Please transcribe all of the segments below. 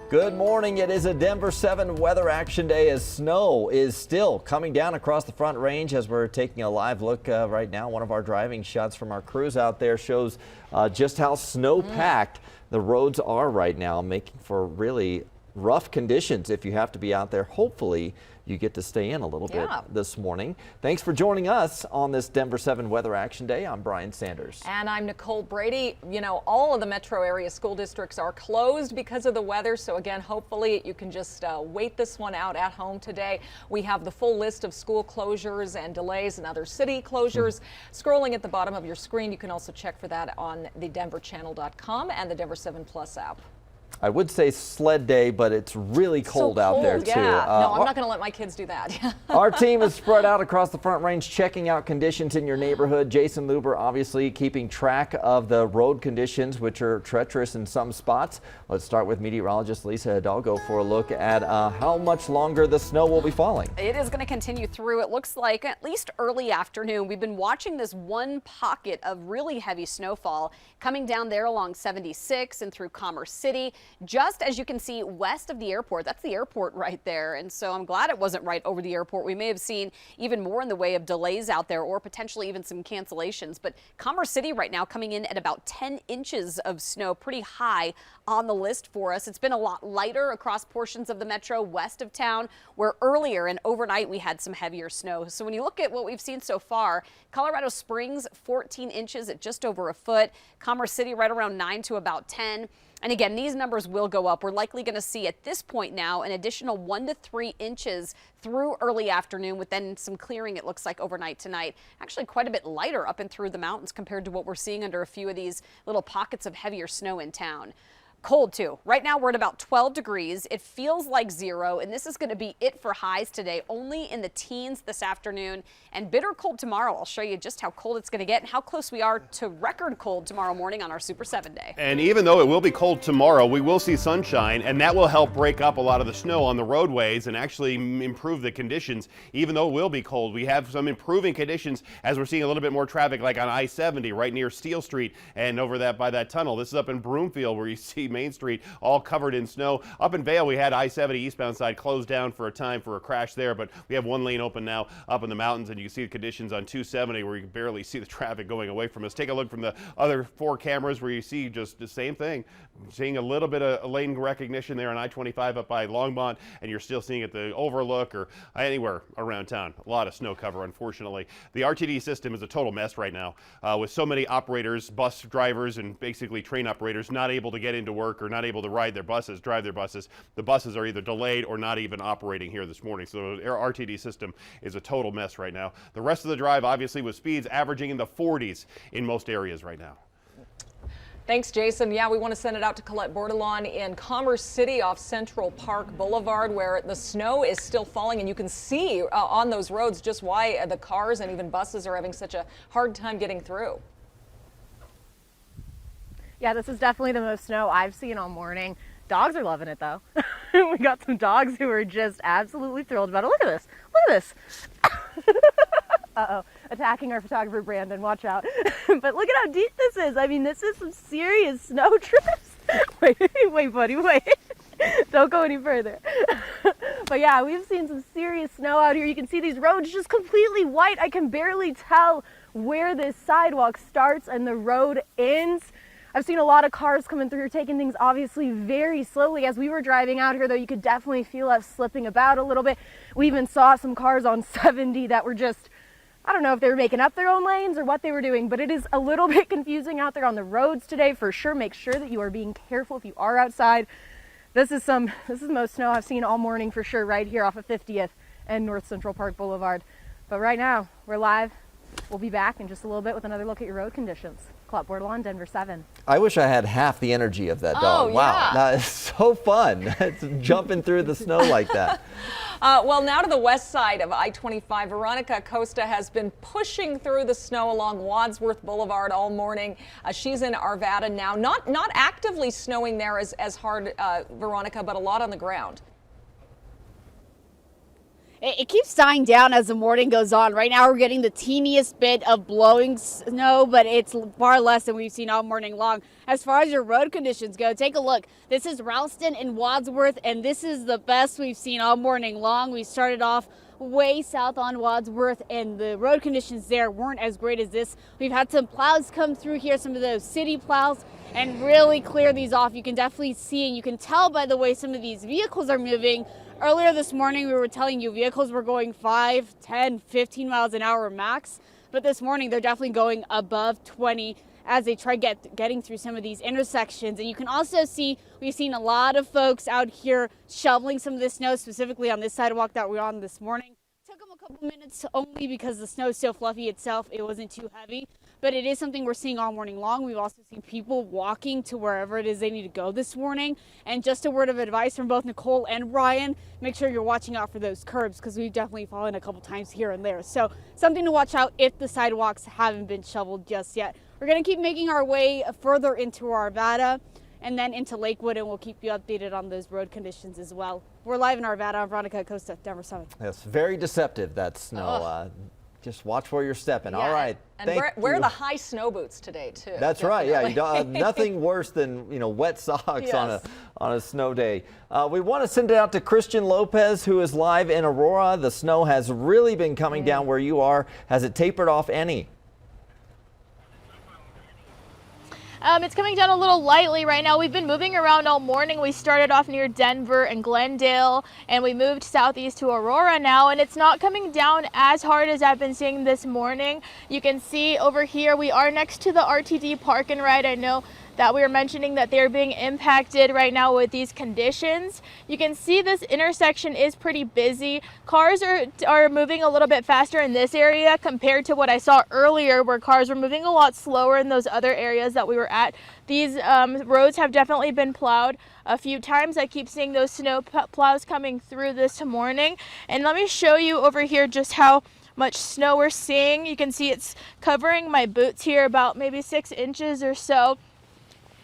Good morning. It is a Denver 7 weather action day as snow is still coming down across the Front Range as we're taking a live look right now. One of our driving shots from our crews out there shows just how snow-packed the roads are right now, making for really rough conditions if you have to be out there. Hopefully you get to stay in a little bit this morning. Thanks for joining us on this Denver 7 weather action day. I'm Brian Sanders. And I'm Nicole Brady. You know, all of the metro area school districts are closed because of the weather. So again, hopefully you can just wait this one out at home today. We have the full list of school closures and delays and other city closures scrolling at the bottom of your screen. You can also check for that on the denverchannel.com and the Denver 7 Plus app. I would say sled day, but it's really cold out there too. No, I'm not going to let my kids do that. Our team is spread out across the Front Range, checking out conditions in your neighborhood. Jason Luber obviously keeping track of the road conditions, which are treacherous in some spots. Let's start with meteorologist Lisa Hidalgo for a look at how much longer the snow will be falling. It is going to continue through, it looks like, at least early afternoon. We've been watching this one pocket of really heavy snowfall coming down there along 76 and through Commerce City. Just as you can see west of the airport, that's the airport right there. And so I'm glad it wasn't right over the airport. We may have seen even more in the way of delays out there or potentially even some cancellations. But Commerce City right now coming in at about 10 inches of snow, pretty high on the list for us. It's been a lot lighter across portions of the metro west of town, where earlier and overnight we had some heavier snow. So when you look at what we've seen so far, Colorado Springs 14 inches at just over a foot, Commerce City right around 9 to about 10. And again, these numbers will go up. We're likely going to see at this point now an additional 1 to 3 inches through early afternoon, with then some clearing, it looks like, overnight tonight. Actually quite a bit lighter up and through the mountains compared to what we're seeing under a few of these little pockets of heavier snow in town. Cold too. Right now we're at about 12 degrees. It feels like 0, and this is going to be it for highs today, only in the teens this afternoon, and bitter cold tomorrow. I'll show you just how cold it's going to get and how close we are to record cold tomorrow morning on our Super 7 day. And even though it will be cold tomorrow, we will see sunshine, and that will help break up a lot of the snow on the roadways and actually improve the conditions. Even though it will be cold, we have some improving conditions as we're seeing a little bit more traffic, like on I-70 right near Steel Street and over that by that tunnel. This is up in Broomfield where you see Main Street all covered in snow. Up in Vail, we had I-70 eastbound side closed down for a time for a crash there, but we have one lane open now up in the mountains, and you can see the conditions on 270 where you can barely see the traffic going away from us. Take a look from the other 4 cameras where you see just the same thing. Seeing a little bit of lane recognition there on I-25 up by Longmont, and you're still seeing it the Overlook or anywhere around town. A lot of snow cover, unfortunately. The RTD system is a total mess right now with so many operators, bus drivers, and basically train operators not able to get into work or not able to ride their buses, drive their buses. The buses are either delayed or not even operating here this morning. So the RTD system is a total mess right now. The rest of the drive, obviously, with speeds averaging in the 40s in most areas right now. Thanks, Jason. Yeah, we want to send it out to Colette Bordelon in Commerce City off Central Park Boulevard, where the snow is still falling, and you can see on those roads just why the cars and even buses are having such a hard time getting through. Yeah, this is definitely the most snow I've seen all morning. Dogs are loving it, though. We got some dogs who are just absolutely thrilled about it. Look at this. Look at this. Uh-oh. Attacking our photographer, Brandon. Watch out. But look at how deep this is. I mean, this is some serious snow drifts. Wait, buddy, wait. Don't go any further. But yeah, we've seen some serious snow out here. You can see these roads just completely white. I can barely tell where this sidewalk starts and the road ends. I've seen a lot of cars coming through, taking things obviously very slowly. As we were driving out here, though, you could definitely feel us slipping about a little bit. We even saw some cars on 70 that were just, I don't know if they were making up their own lanes or what they were doing, but it is a little bit confusing out there on the roads today for sure. Make sure that you are being careful if you are outside. This is the most snow I've seen all morning for sure, right here off of 50th and North Central Park Boulevard. But right now, we're live. We'll be back in just a little bit with another look at your road conditions. Colette Bordelon, Denver 7. I wish I had half the energy of that dog. Wow, yeah. That is so fun. It's jumping through the snow like that. Well, now to the west side of I-25, Veronica Acosta has been pushing through the snow along Wadsworth Boulevard all morning. She's in Arvada now. Not actively snowing there as hard, Veronica, but a lot on the ground. It keeps dying down as the morning goes on. Right now we're getting the teeniest bit of blowing snow, but it's far less than we've seen all morning long. As far as your road conditions go, take a look. This is Ralston and Wadsworth, and this is the best we've seen all morning long. We started off way south on Wadsworth, and the road conditions there weren't as great as this. We've had some plows come through here, some of those city plows, and really clear these off. You can definitely see, and you can tell by the way some of these vehicles are moving. Earlier this morning, we were telling you vehicles were going 5, 10, 15 miles an hour max, but this morning they're definitely going above 20 as they try getting through some of these intersections. And you can also see, we've seen a lot of folks out here shoveling some of the snow, specifically on this sidewalk that we're on this morning. Took them a couple minutes only because the snow is so fluffy itself, it wasn't too heavy. But it is something we're seeing all morning long. We've also seen people walking to wherever it is they need to go this morning. And just a word of advice from both Nicole and Ryan, make sure you're watching out for those curbs because we've definitely fallen a couple times here and there. So something to watch out if the sidewalks haven't been shoveled just yet. We're going to keep making our way further into Arvada and then into Lakewood, and we'll keep you updated on those road conditions as well. We're live in Arvada. I'm Veronica Acosta, Denver 7. It's very deceptive, that snow. Just watch where you're stepping. Yeah, All right. And wear the high snow boots today too. That's definitely. right. Yeah, you don't, nothing worse than wet socks Yes. on a snow day. We want to send it out to Christian Lopez, who is live in Aurora. The snow has really been coming down where you are. Has it tapered off any? It's coming down a little lightly right now. We've been moving around all morning. We started off near Denver and Glendale, and we moved southeast to Aurora now, and it's not coming down as hard as I've been seeing this morning. You can see over here we are next to the RTD Park and Ride. I know that we were mentioning that they're being impacted right now with these conditions. You can see this intersection is pretty busy. Cars are moving a little bit faster in this area compared to what I saw earlier, where cars were moving a lot slower in those other areas that we were at. These roads have definitely been plowed a few times. I keep seeing those snow plows coming through this morning. And let me show you over here just how much snow we're seeing. You can see it's covering my boots here about maybe 6 inches or so.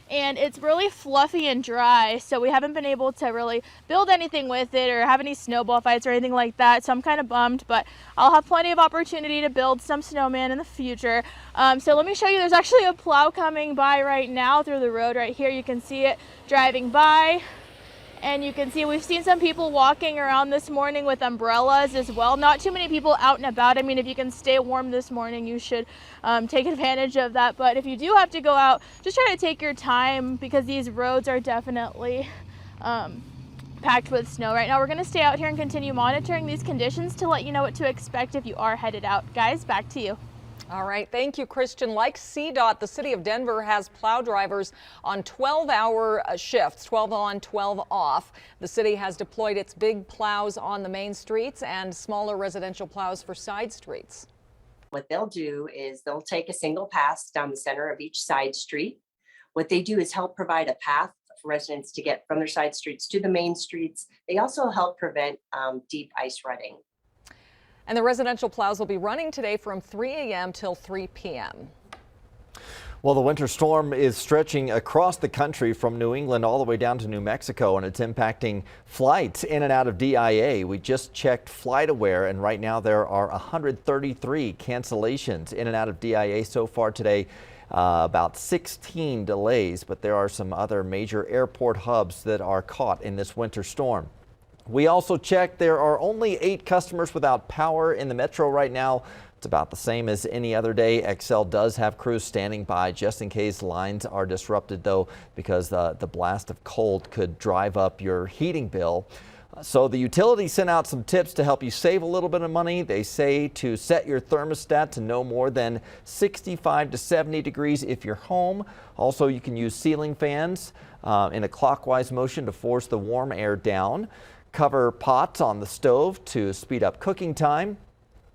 And it's really fluffy and dry, so we haven't been able to really build anything with it or have any snowball fights or anything like that, so I'm kind of bummed, but I'll have plenty of opportunity to build some snowman in the future. So let me show you, there's actually a plow coming by right now through the road right here. You can see it driving by. And you can see we've seen some people walking around this morning with umbrellas as well. Not too many people out and about. I mean, if you can stay warm this morning, you should take advantage of that. But if you do have to go out, just try to take your time because these roads are definitely packed with snow right now. We're going to stay out here and continue monitoring these conditions to let you know what to expect if you are headed out. Guys, back to you. All right, thank you, Christian. Like CDOT, the city of Denver has plow drivers on 12-hour shifts, 12 on, 12 off. The city has deployed its big plows on the main streets and smaller residential plows for side streets. What they'll do is they'll take a single pass down the center of each side street. What they do is help provide a path for residents to get from their side streets to the main streets. They also help prevent deep ice rutting. And the residential plows will be running today from 3 a.m. till 3 p.m. Well, the winter storm is stretching across the country from New England all the way down to New Mexico, and it's impacting flights in and out of DIA. We just checked FlightAware, and right now there are 133 cancellations in and out of DIA so far today. About 16 delays, but there are some other major airport hubs that are caught in this winter storm. We also checked, there are only 8 customers without power in the metro right now. It's about the same as any other day. Xcel does have crews standing by just in case lines are disrupted, though, because the blast of cold could drive up your heating bill. So the utility sent out some tips to help you save a little bit of money. They say to set your thermostat to no more than 65 to 70 degrees if you're home. Also, you can use ceiling fans in a clockwise motion to force the warm air down. Cover pots on the stove to speed up cooking time.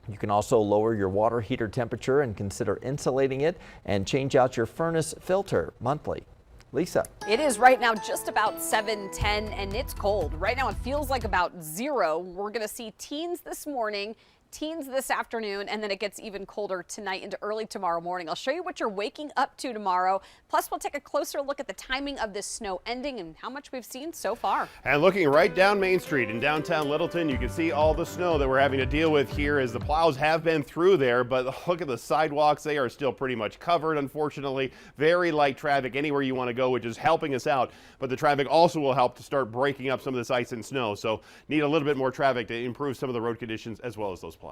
You can also lower your water heater temperature and consider insulating it, and change out your furnace filter monthly. Lisa. It is right now just about 7:10 and it's cold. Right now it feels like about 0. We're going to see teens this morning, teens this afternoon, and then it gets even colder tonight into early tomorrow morning. I'll show you what you're waking up to tomorrow. Plus, we'll take a closer look at the timing of this snow ending and how much we've seen so far. And looking right down Main Street in downtown Littleton, you can see all the snow that we're having to deal with here as the plows have been through there, but look at the sidewalks. They are still pretty much covered, unfortunately. Very light traffic anywhere you want to go, which is helping us out, but the traffic also will help to start breaking up some of this ice and snow. So need a little bit more traffic to improve some of the road conditions as well as those plows.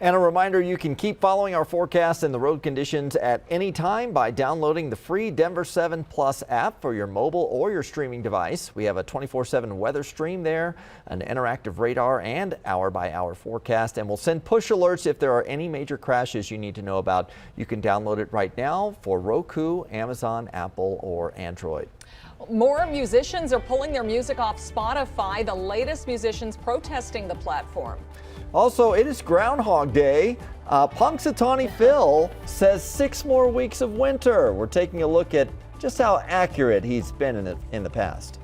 And a reminder, you can keep following our forecast and the road conditions at any time by downloading the free Denver 7 Plus app for your mobile or your streaming device. We have a 24/7 weather stream there, an interactive radar and hour-by-hour forecast, and we'll send push alerts if there are any major crashes you need to know about. You can download it right now for Roku, Amazon, Apple, or Android. More musicians are pulling their music off Spotify. The latest musicians protesting the platform. Also, it is Groundhog Day. Punxsutawney Phil says 6 more weeks of winter. We're taking a look at just how accurate he's been in the past.